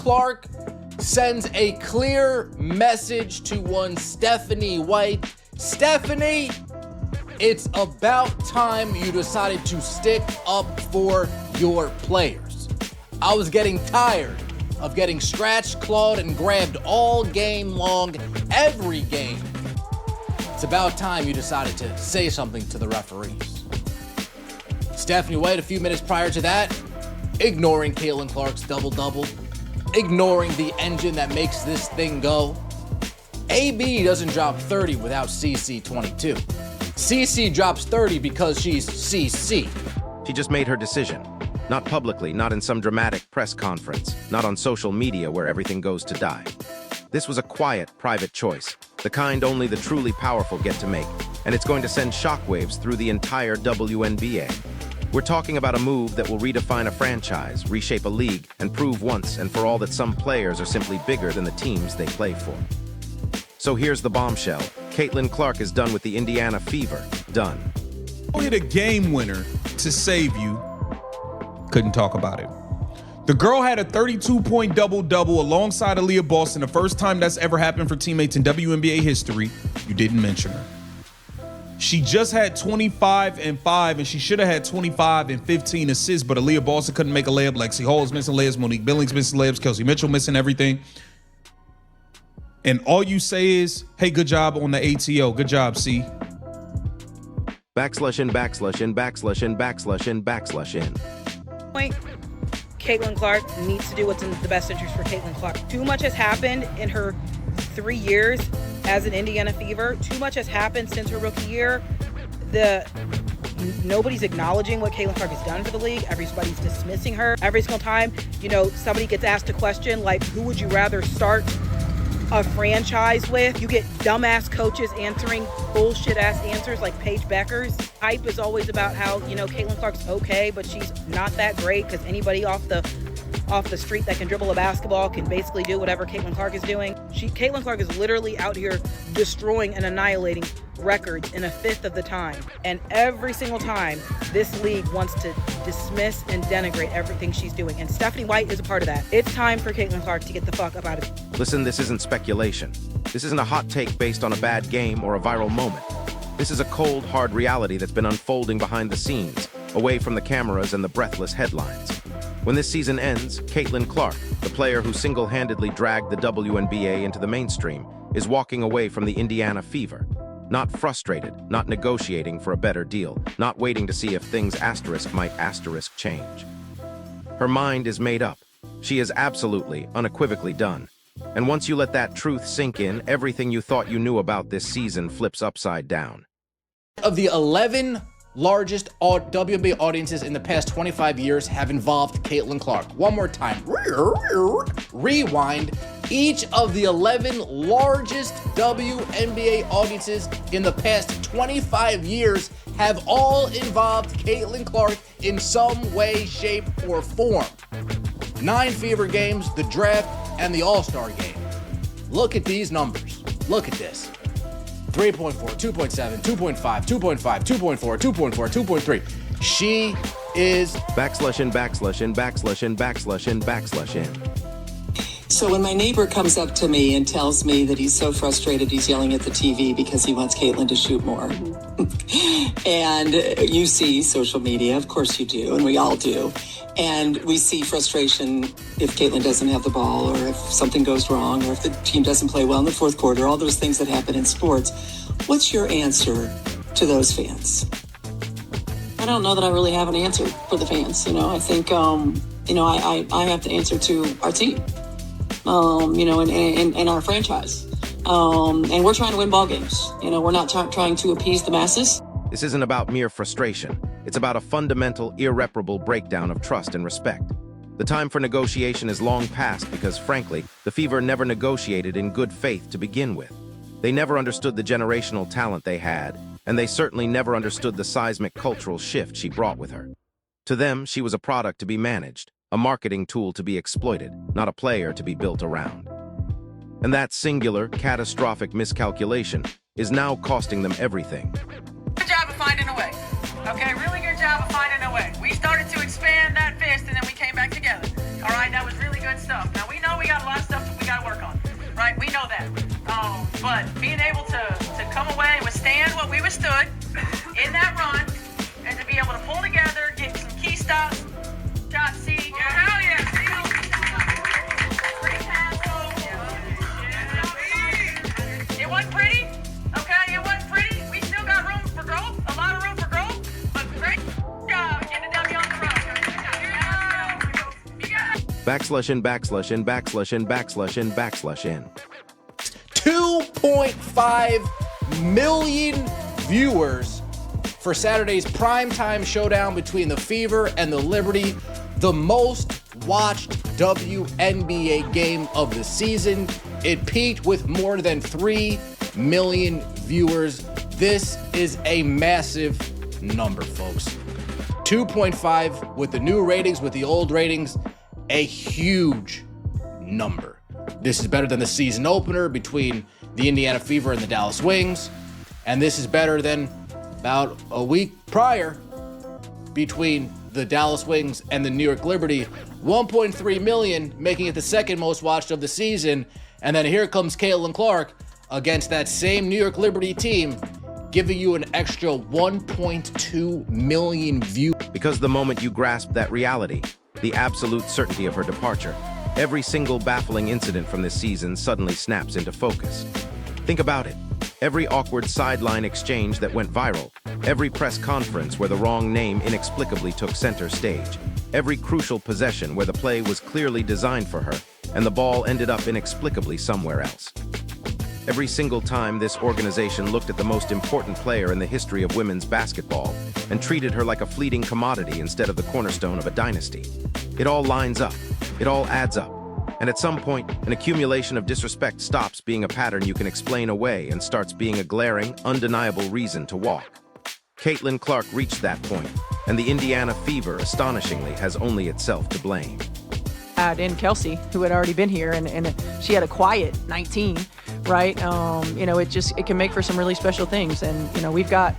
Clark sends a clear message to one Stephanie White. Stephanie, it's about time you decided to stick up for your players. I was getting tired of getting scratched, clawed, and grabbed all game long, every game. It's about time you decided to say something to the referees. Stephanie White, a few minutes prior to that, ignoring Caitlin Clark's double-double, ignoring the engine that makes this thing go. AB doesn't drop 30 without CC 22. CC drops 30 because she's CC. She just made her decision. Not publicly, not in some dramatic press conference, not on social media where everything goes to die. This was a quiet, private choice, the kind only the truly powerful get to make, and it's going to send shockwaves through the entire WNBA. We're talking about a move that will redefine a franchise, reshape a league, and prove once and for all that some players are simply bigger than the teams they play for. So here's the bombshell. Caitlin Clark is done with the Indiana Fever. Done. Hit a game winner to save you. Couldn't talk about it. The girl had a 32-point double-double alongside Aaliyah Boston, the first time that's ever happened for teammates in WNBA history. You didn't mention her. She just had 25 and 5, and she should have had 25 and 15 assists, but Aaliyah Boston couldn't make a layup. Lexi Hall is missing layups. Monique Billings missing layups. Kelsey Mitchell missing everything. And all you say is, hey, good job on the ATO. Good job, C. Backslash in, backslash in, backslash in, backslash in, backslash in. Point. Caitlin Clark needs to do what's in the best interest for Caitlin Clark. Too much has happened in her 3 years as an Indiana Fever. Too much has happened since her rookie year. Nobody's acknowledging what Caitlin Clark has done for the league. Everybody's dismissing her. Every single time, somebody gets asked a question like, who would you rather start a franchise with? You get dumbass coaches answering bullshit ass answers like Paige Becker's. Hype is always about how, Caitlin Clark's okay, but she's not that great because anybody off the street that can dribble a basketball can basically do whatever Caitlin Clark is doing. Caitlin Clark is literally out here destroying and annihilating records in a fifth of the time. And every single time, this league wants to dismiss and denigrate everything she's doing. And Stephanie White is a part of that. It's time for Caitlin Clark to get the fuck up out of it. Listen, this isn't speculation. This isn't a hot take based on a bad game or a viral moment. This is a cold, hard reality that's been unfolding behind the scenes, away from the cameras and the breathless headlines. When this season ends, Caitlin Clark, the player who single-handedly dragged the WNBA into the mainstream, is walking away from the Indiana Fever. Not frustrated, not negotiating for a better deal, not waiting to see if things might change. Her mind is made up. She is absolutely, unequivocally done. And once you let that truth sink in, everything you thought you knew about this season flips upside down. Of the 11 largest WNBA audiences in the past 25 years have involved Caitlin Clark. One more time. Rewind. Each of the 11 largest WNBA audiences in the past 25 years have all involved Caitlin Clark in some way, shape, or form. 9 Fever games, the draft, and the All-Star game. Look at these numbers. Look at this. 3.4, 2.7, 2.5, 2.5, 2.4, 2.4, 2.3. She is backslash in, backslash in, backslash in, backslash in, backslash in. So when my neighbor comes up to me and tells me that he's so frustrated he's yelling at the TV because he wants Caitlin to shoot more, and you see social media, of course you do, and we all do, and we see frustration if Caitlin doesn't have the ball or if something goes wrong or if the team doesn't play well in the fourth quarter, all those things that happen in sports. What's your answer to those fans? I don't know that I really have an answer for the fans. I think, I have to answer to our team. In our franchise. And we're trying to win ball games. We're not trying to appease the masses. This isn't about mere frustration. It's about a fundamental, irreparable breakdown of trust and respect. The time for negotiation is long past because, frankly, the Fever never negotiated in good faith to begin with. They never understood the generational talent they had, and they certainly never understood the seismic cultural shift she brought with her. To them, she was a product to be managed, a marketing tool to be exploited, not a player to be built around. And that singular, catastrophic miscalculation is now costing them everything. Good job of finding a way. Okay, really good job of finding a way. We started to expand that fist and then we came back together. All right, that was really good stuff. Now we know /n/n/n/n/n/n/n. 2.5 million viewers for Saturday's primetime showdown between the Fever and the Liberty, the most watched WNBA game of the season. It peaked with more than 3 million viewers. This is a massive number, folks. 2.5 with the new ratings, with the old ratings, a huge number. This is better than the season opener between the Indiana Fever and the Dallas Wings, and this is better than about a week prior between the Dallas Wings and the New York Liberty. 1.3 million, making it the second most watched of the season. And then here comes Caitlin Clark against that same New York Liberty team, giving you an extra 1.2 million views. Because the moment you grasp that reality, the absolute certainty of her departure, every single baffling incident from this season suddenly snaps into focus. Think about it. Every awkward sideline exchange that went viral, every press conference where the wrong name inexplicably took center stage, every crucial possession where the play was clearly designed for her and the ball ended up inexplicably somewhere else. Every single time this organization looked at the most important player in the history of women's basketball and treated her like a fleeting commodity instead of the cornerstone of a dynasty. It all lines up. It all adds up. And at some point, an accumulation of disrespect stops being a pattern you can explain away and starts being a glaring, undeniable reason to walk. Caitlin Clark reached that point, and the Indiana Fever, astonishingly, has only itself to blame. Add in Kelsey, who had already been here, and she had a quiet 19, right? It can make for some really special things, and we've got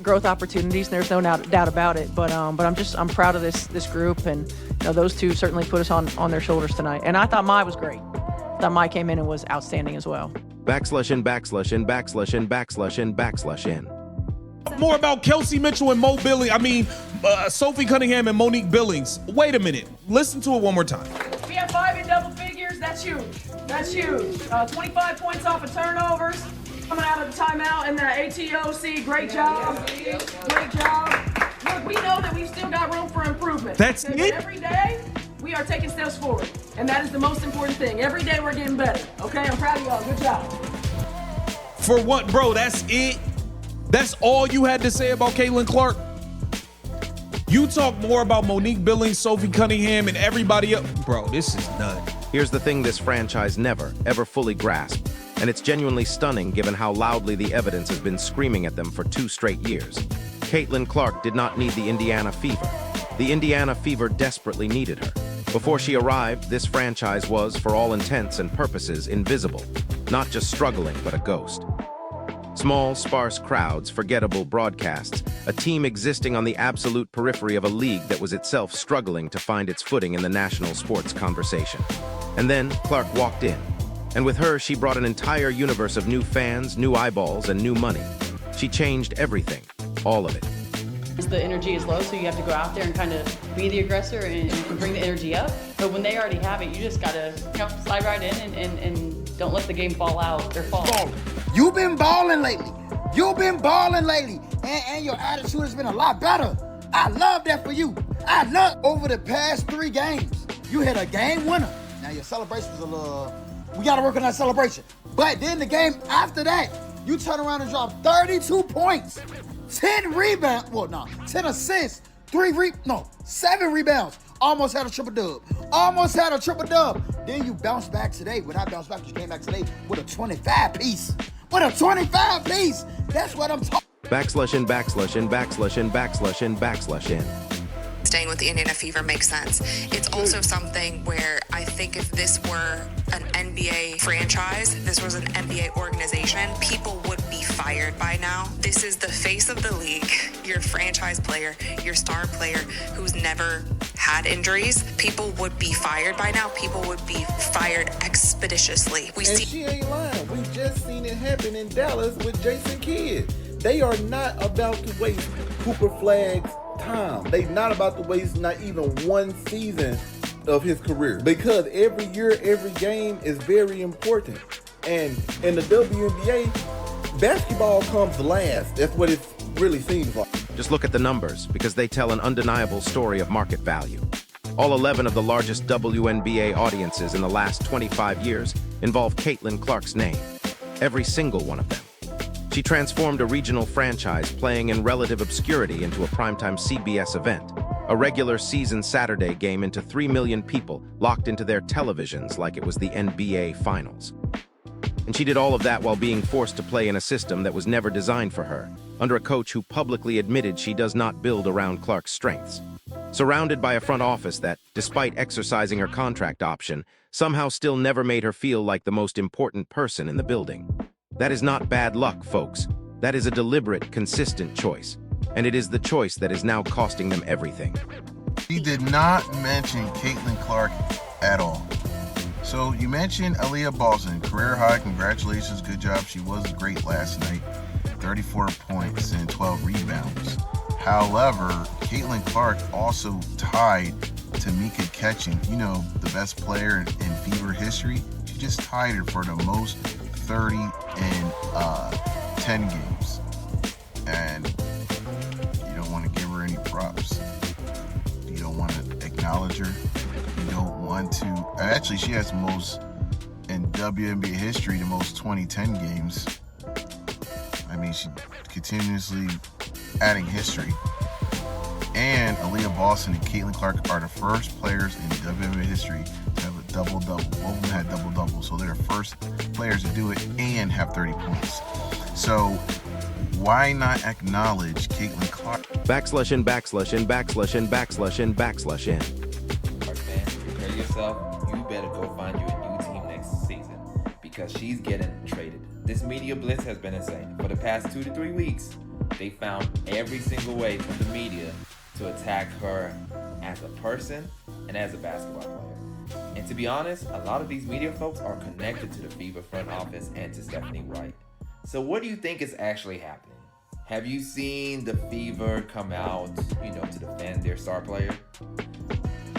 growth opportunities. There's no doubt about it. But I'm proud of this group, and those two certainly put us on their shoulders tonight. And I thought Mai was great. I thought Mai came in and was outstanding as well. /n/n/n/n/n/n/n. More about Kelsey Mitchell and Mo Billings. Sophie Cunningham and Monique Billings. Wait a minute. Listen to it one more time. We have 5 in double figures. That's huge. That's huge. 25 points off of turnovers. Coming out of the timeout and the ATOC. Great job. Great job. Look, we know that we've still got room for improvement. That's it. it? Every day, we are taking steps forward. And that is the most important thing. Every day, we're getting better. Okay? I'm proud of y'all. Good job. For what, bro? That's it? That's all you had to say about Caitlin Clark? You talk more about Monique Billings, Sophie Cunningham, and everybody else. Bro, this is nuts. Here's the thing this franchise never, ever fully grasped, and it's genuinely stunning given how loudly the evidence has been screaming at them for 2 straight years. Caitlin Clark did not need the Indiana Fever. The Indiana Fever desperately needed her. Before she arrived, this franchise was, for all intents and purposes, invisible. Not just struggling, but a ghost. Small, sparse crowds, forgettable broadcasts, a team existing on the absolute periphery of a league that was itself struggling to find its footing in the national sports conversation. And then Clark walked in. And with her, she brought an entire universe of new fans, new eyeballs, and new money. She changed everything, all of it. The energy is low, so you have to go out there and kind of be the aggressor and bring the energy up. But when they already have it, you just got to slide right in and don't let the game fall out or fall. You've been balling lately. And your attitude has been a lot better. I love that for you. Over the past 3 games, you hit a game winner. Now your celebration was a little, we got to work on that celebration. But then the game after that, you turn around and drop 32 points, 10 rebounds, 10 assists, 7 rebounds. Almost had a triple dub. Then you bounce back today. When I bounced back, you came back today with a 25 piece. That's what I'm talking. /n/n/n/n/n/n. Staying with the Indiana Fever makes sense. It's also something where I think if this were an NBA franchise, this was an NBA organization, people would be fired by now. This is the face of the league. Your franchise player, your star player who's never had injuries, people would be fired by now. People would be fired expeditiously. She ain't lying. We just seen it happen in Dallas with Jason Kidd. They are not about to waste Cooper Flagg's time. They're not about to waste not even 1 season of his career, because every year, every game is very important. And in the WNBA, basketball comes last. That's what it really seems like. Just look at the numbers, because they tell an undeniable story of market value. All 11 of the largest WNBA audiences in the last 25 years involve Caitlin Clark's name. Every single one of them. She transformed a regional franchise playing in relative obscurity into a primetime CBS event, a regular season Saturday game into 3 million people locked into their televisions like it was the NBA Finals. And she did all of that while being forced to play in a system that was never designed for her, under a coach who publicly admitted she does not build around Clark's strengths. Surrounded by a front office that, despite exercising her contract option, somehow still never made her feel like the most important person in the building. That is not bad luck, folks. That is a deliberate, consistent choice. And it is the choice that is now costing them everything. He did not mention Caitlin Clark at all. So you mentioned Aaliyah Boston, career high, congratulations, good job. She was great last night, 34 points and 12 rebounds. However, Caitlin Clark also tied Tamika Catching, the best player in Fever history. She just tied her for the most 30 in 10 games. And you don't want to give her any props. You don't want to acknowledge her. You don't want to. Actually, she has the most in WNBA history, the most 2010 games. I mean, she continuously adding history. And Aaliyah Boston and Caitlin Clark are the first players in WNBA history to have a double-double. Both of them had double-double, so they're the first players to do it and have 30 points. So why not acknowledge Caitlin Clark? /in, /in. Prepare yourself. You better go find you a new team next season because she's getting traded. This media blitz has been insane. For the past 2 to 3 weeks, they found every single way from the media to attack her as a person and as a basketball player. And to be honest, a lot of these media folks are connected to the Fever front office and to Stephanie White. So what do you think is actually happening? Have you seen the Fever come out, to defend their star player?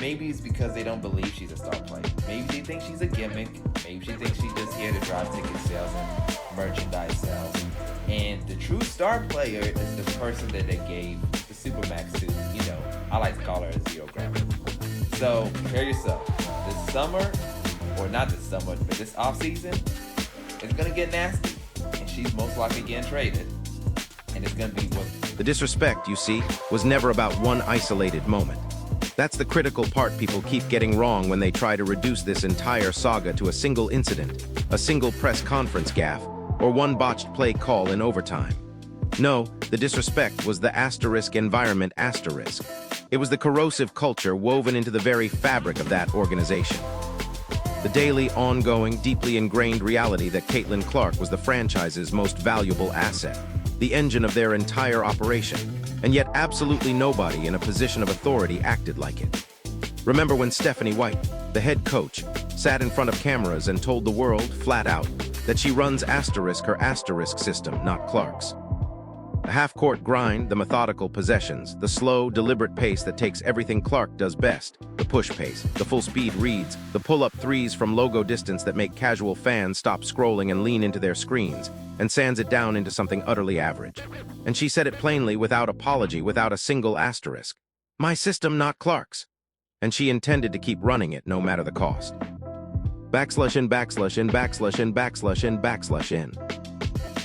Maybe it's because they don't believe she's a star player. Maybe they think she's a gimmick. Maybe she thinks she's just here to drive ticket sales and merchandise sales. And the true star player is the person that they gave the Supermax to. I like to call her a zero gravity. So prepare yourself. This summer, or not this summer, but this offseason, it's going to get nasty. And she's most likely getting traded. And it's going to be what... The disrespect, you see, was never about one isolated moment. That's the critical part people keep getting wrong when they try to reduce this entire saga to a single incident, a single press conference gaffe, or one botched play call in overtime. No, the disrespect was the asterisk environment asterisk. It was the corrosive culture woven into the very fabric of that organization. The daily, ongoing, deeply ingrained reality that Caitlin Clark was the franchise's most valuable asset, the engine of their entire operation, and yet absolutely nobody in a position of authority acted like it. Remember when Stephanie White, the head coach, sat in front of cameras and told the world, flat out, that she runs her asterisk system, not Clark's. The half-court grind, the methodical possessions, the slow, deliberate pace that takes everything Clark does best, the push pace, the full-speed reads, the pull-up threes from logo distance that make casual fans stop scrolling and lean into their screens, and sands it down into something utterly average. And she said it plainly, without apology, without a single asterisk. My system, not Clark's. And she intended to keep running it no matter the cost. /in.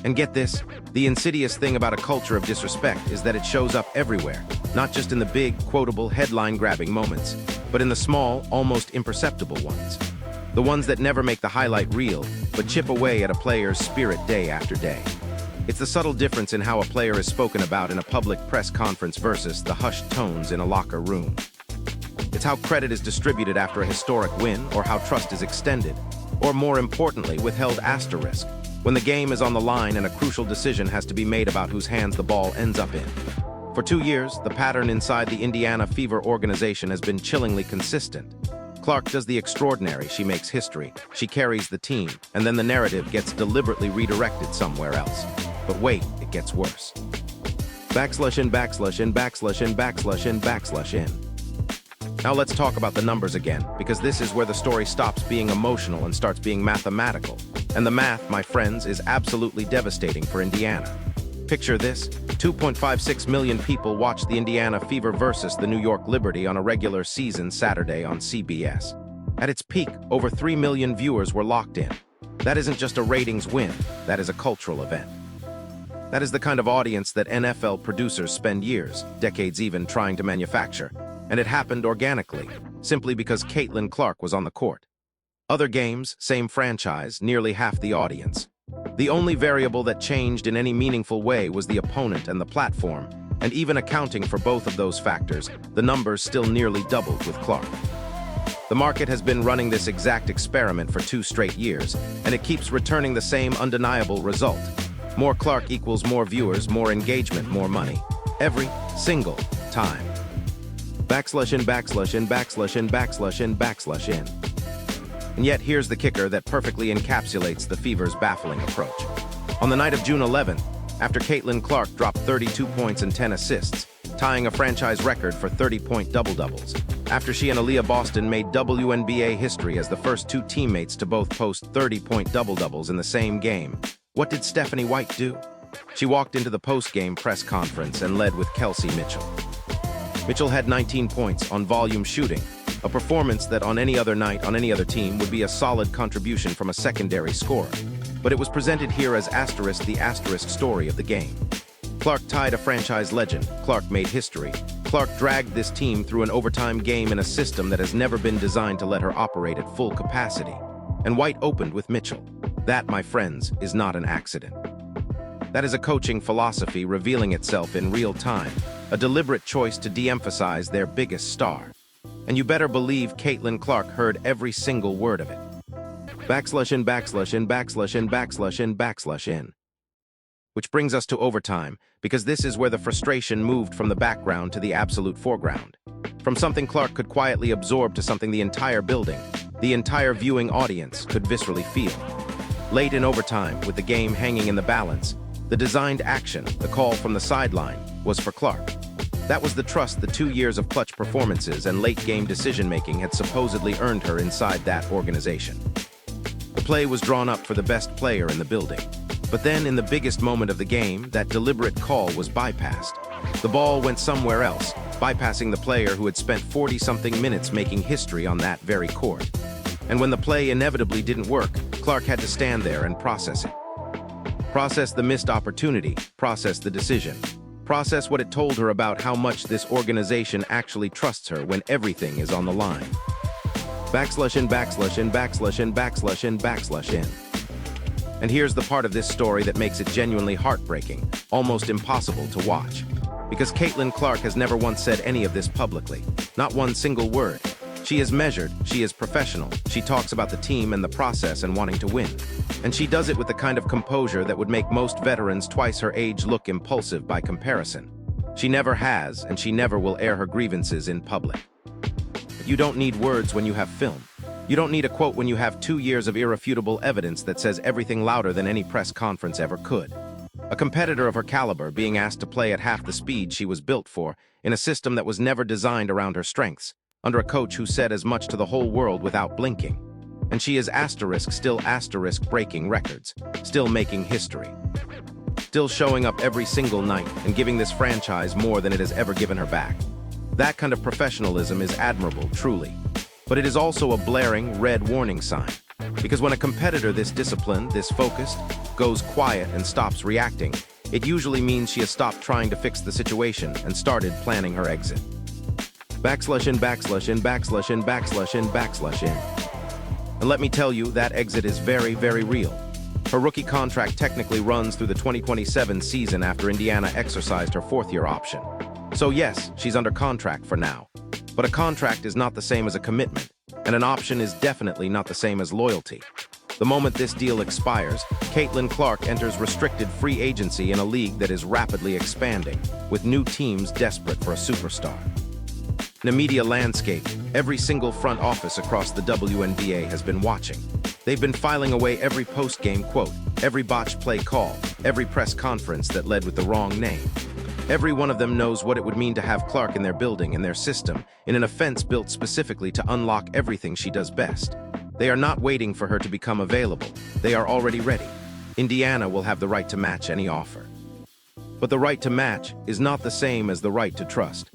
And get this, the insidious thing about a culture of disrespect is that it shows up everywhere, not just in the big, quotable, headline-grabbing moments, but in the small, almost imperceptible ones. The ones that never make the highlight reel, but chip away at a player's spirit day after day. It's the subtle difference in how a player is spoken about in a public press conference versus the hushed tones in a locker room. It's how credit is distributed after a historic win, or how trust is extended, or more importantly, withheld asterisk, when the game is on the line and a crucial decision has to be made about whose hands the ball ends up in. For 2 years, the pattern inside the Indiana Fever organization has been chillingly consistent. Clark does the extraordinary, she makes history, she carries the team, and then the narrative gets deliberately redirected somewhere else. But wait, it gets worse. /in. Now let's talk about the numbers again, because this is where the story stops being emotional and starts being mathematical. And the math, my friends, is absolutely devastating for Indiana. Picture this, 2.56 million people watched the Indiana Fever versus the New York Liberty on a regular season Saturday on CBS. At its peak, over 3 million viewers were locked in. That isn't just a ratings win, that is a cultural event. That is the kind of audience that NFL producers spend years, decades even, trying to manufacture. And it happened organically, simply because Caitlin Clark was on the court. Other games, same franchise, nearly half the audience. The only variable that changed in any meaningful way was the opponent and the platform, and even accounting for both of those factors, the numbers still nearly doubled with Clark. The market has been running this exact experiment for 2 straight years, and it keeps returning the same undeniable result. More Clark equals more viewers, more engagement, more money. Every single time. Backslash in, backslash in, backslash in, backslash in, backslash in. And yet here's the kicker that perfectly encapsulates the Fever's baffling approach. On the night of June 11th, after Caitlin Clark dropped 32 points and 10 assists, tying a franchise record for 30-point double-doubles, after she and Aaliyah Boston made WNBA history as the first 2 teammates to both post 30-point double-doubles in the same game, what did Stephanie White do? She walked into the post-game press conference and led with Kelsey Mitchell. Mitchell had 19 points on volume shooting, a performance that on any other night on any other team would be a solid contribution from a secondary scorer. But it was presented here as the asterisk story of the game. Clark tied a franchise legend. Clark made history. Clark dragged this team through an overtime game in a system that has never been designed to let her operate at full capacity. And White opened with Mitchell. That, my friends, is not an accident. That is a coaching philosophy revealing itself in real time, a deliberate choice to de-emphasize their biggest star. And you better believe Caitlin Clark heard every single word of it. Backslash in, backslash in, backslash in, backslash in, backslash in. Which brings us to overtime, because this is where the frustration moved from the background to the absolute foreground. From something Clark could quietly absorb to something the entire building, the entire viewing audience could viscerally feel. Late in overtime, with the game hanging in the balance, the designed action, the call from the sideline, was for Clark. That was the trust the 2 years of clutch performances and late-game decision-making had supposedly earned her inside that organization. The play was drawn up for the best player in the building. But then, in the biggest moment of the game, that deliberate call was bypassed. The ball went somewhere else, bypassing the player who had spent 40-something minutes making history on that very court. And when the play inevitably didn't work, Clark had to stand there and process it. Process the missed opportunity, process the decision. Process what it told her about how much this organization actually trusts her when everything is on the line. Backslash in, backslash in, backslash in, backslash in, backslash in. And here's the part of this story that makes it genuinely heartbreaking, almost impossible to watch. Because Caitlin Clark has never once said any of this publicly, not one single word. She is measured, she is professional, she talks about the team and the process and wanting to win. And she does it with the kind of composure that would make most veterans twice her age look impulsive by comparison. She never has, and she never will air her grievances in public. But you don't need words when you have film. You don't need a quote when you have 2 years of irrefutable evidence that says everything louder than any press conference ever could. A competitor of her caliber being asked to play at half the speed she was built for, in a system that was never designed around her strengths, under a coach who said as much to the whole world without blinking. And she is still breaking records, still making history. Still showing up every single night and giving this franchise more than it has ever given her back. That kind of professionalism is admirable, truly. But it is also a blaring red warning sign. Because when a competitor this disciplined, this focused, goes quiet and stops reacting, it usually means she has stopped trying to fix the situation and started planning her exit. Backslash in, backslash in, backslash in, backslash in, backslash in. And let me tell you, that exit is very, very real. Her rookie contract technically runs through the 2027 season after Indiana exercised her 4th-year option. So yes, she's under contract for now. But a contract is not the same as a commitment, and an option is definitely not the same as loyalty. The moment this deal expires, Caitlin Clark enters restricted free agency in a league that is rapidly expanding, with new teams desperate for a superstar. In a media landscape, every single front office across the WNBA has been watching. They've been filing away every post-game quote, every botched play call, every press conference that led with the wrong name. Every one of them knows what it would mean to have Clark in their building, in their system, in an offense built specifically to unlock everything she does best. They are not waiting for her to become available. They are already ready. Indiana will have the right to match any offer. But the right to match is not the same as the right to trust.